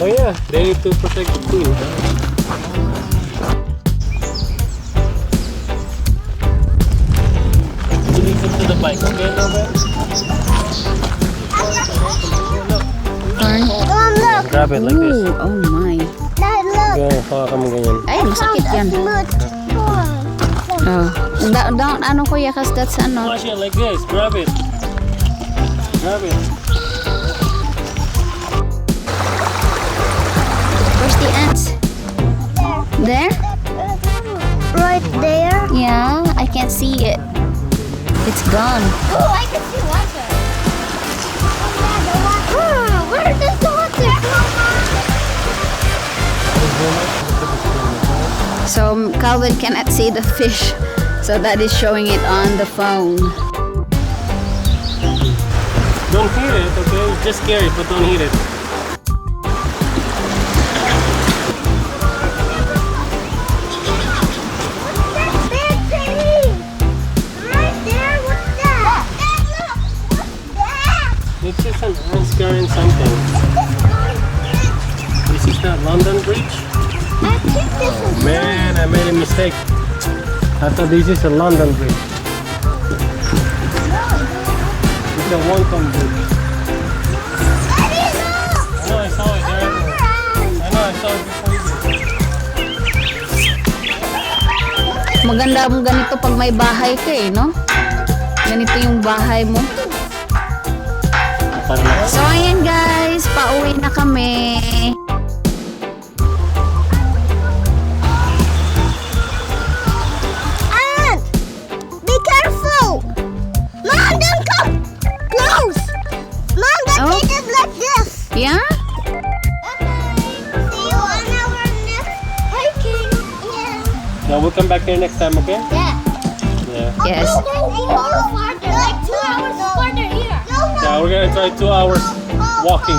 Oh yeah, they need to protect the queen. You need to the bike, okay, Robert? Look. Grab it like this. Ooh, oh my. Dad, look. Okay, hawakan mo ganyan. Ay, masakit yan. Oh. Don't, ano kuya, kasi that's ano. Flash it like this. Grab it. Grab it. Where's the ants? There? Right there. Yeah, I can't see it. It's gone. Oh, I can see water. Where does the water come? So Calvin cannot see the fish, so that is showing it on the phone. Don't hit it, okay? Just scare it, but don't hit it. Big thing. Right there. What's that? Dad, look. What's that? It's just an ant scaring something. This is the London Bridge. I think this is Man, I made a mistake. I thought this is a London Bridge. It's a Wonton Bridge. Daddy, look. I know, I saw it there. I know, I saw it before you did. Maganda mo ganito pag may bahay ka eh, no? Ganito yung bahay mo. So ayan guys, pauwi na kami. Aunt, be careful. Mom, don't come close. Mom, the Oh. kid is like this. Yeah? See you on our next hiking. Yeah. Now we'll come back here next time, okay? Yeah. Yeah. Yes. More farther, like 2 hours farther here. No, no. Yeah, we're gonna try 2 hours walking.